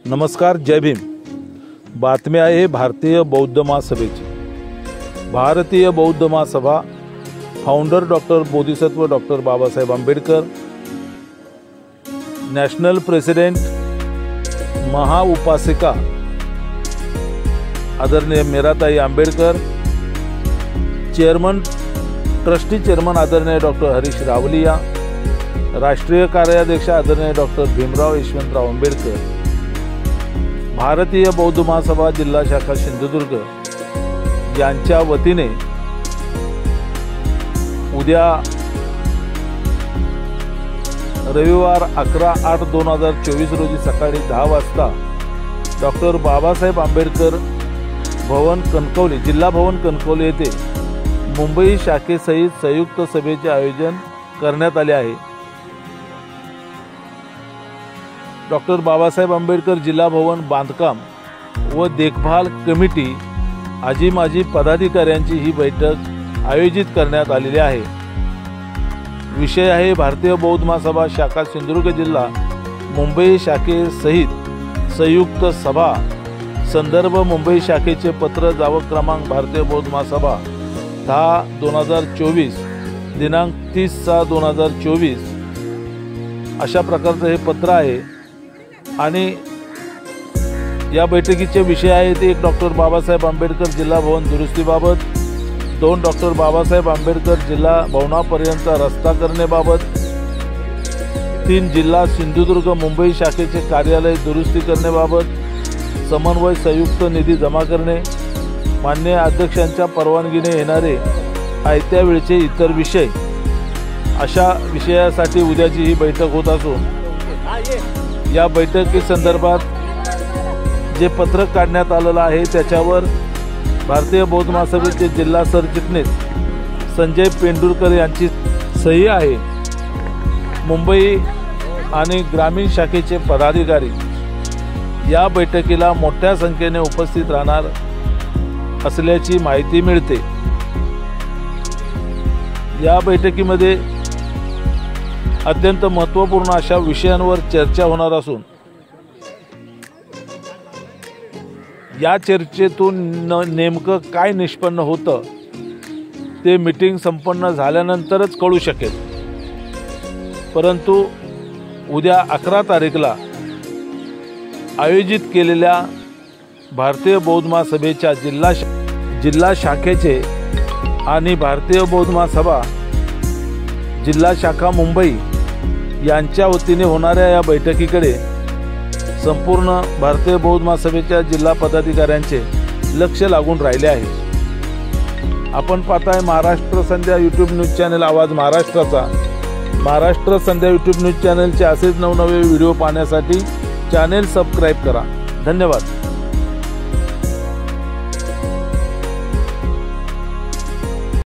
नमस्कार, जय भीम। बातमी आहे भारतीय बौद्ध महासभेची। Bharatiya Bauddha Mahasabha founder doctor Bodhisattva doctor Babasaheb Ambedkar, national president महाउपासिका आदरणीय Meeratai Ambedkar, chairman trustee chairman आदरणीय डॉक्टर हरीश रावलिया, राष्ट्रीय कार्याध्यक्ष आदरणीय डॉक्टर भीमराव यशवंतराव आंबेडकर, भारतीय बौद्ध महासभा जिल्हा शाखा सिंधुदुर्ग यांच्या वतीने उद्या रविवार 11/8/2024 रोजी सकाळी 10 वाजता डॉक्टर बाबासाहेब आंबेडकर भवन कणकवली, जिल्हा भवन कणकवली येथे मुंबई शाखेसहित संयुक्त सभेचे आयोजन करण्यात आले आहे। डॉक्टर बाबासाहेब आंबेडकर जिल्हा भवन बांधकाम व देखभाल कमिटी आजी माजी पदाधिकाऱ्यांची ही बैठक आयोजित करण्यात आलेली आहे। विषय आहे भारतीय बौद्ध महासभा शाखा सिंधुदुर्ग जिल्हा मुंबई शाखेसहित संयुक्त सभा संदर्भ मुंबई शाखेचे पत्र जावक क्रमांक भारतीय बौद्ध महासभा 10/2024 दिनांक 30/6/2024 अशा प्रकारचे हे पत्र आहे। आणि या बैठकीचे विषय आहेत: 1 डॉक्टर बाबासाहेब आंबेडकर जिल्हा भवन दुरुस्तीबाबत, 2 डॉक्टर बाबासाहेब आंबेडकर जिल्हा भवनापर्यंत रस्ता करण्याबाबत, 3 जिल्हा सिंधुदुर्ग मुंबई शाखेचे कार्यालय दुरुस्ती करण्याबाबत समन्वय संयुक्त निधी जमा करणे, मान्य अध्यक्षांच्या परवानगीने येणारे आयत्या वेळचे इतर विषय अशा विषयासाठी उद्याची ही बैठक होत असून या बैठकी संदर्भात जे पत्रक काढण्यात आलेलं आहे त्याच्यावर भारतीय बौद्ध महासभेचे जिल्हा सरचिटणीस संजय पेंडुरकर यांची सही आहे। मुंबई आणि ग्रामीण शाखेचे पदाधिकारी या बैठकीला मोठ्या संख्येने उपस्थित राहणार असल्याची माहिती मिळते। या बैठकीमध्ये अत्यंत महत्त्वपूर्ण अशा विषयांवर चर्चा होणार असून या चर्चेतून नेमकं काय निष्पन्न होतं ते मीटिंग संपन्न झाल्यानंतरच कळू शकेल। परंतु उद्या 11 तारीखला आयोजित केलेल्या भारतीय बौद्ध महासभेच्या जिल्हा शाखेचे आणि भारतीय बौद्ध महासभा जिल्हा शाखा मुंबई यांच्या वतीने होणाऱ्या या बैठकीकडे संपूर्ण भारतीय बौद्ध महासभेच्या जिल्हा पदाधिकाऱ्यांचे लक्ष लागून राहिले आहे। आपण पाहताय महाराष्ट्र संध्या यूट्यूब न्यूज चॅनल, आवाज महाराष्ट्राचा। महाराष्ट्र संध्या यूट्यूब न्यूज चॅनलचे असेच नवनवे व्हिडिओ पाहण्यासाठी चॅनल सबस्क्राईब करा। धन्यवाद।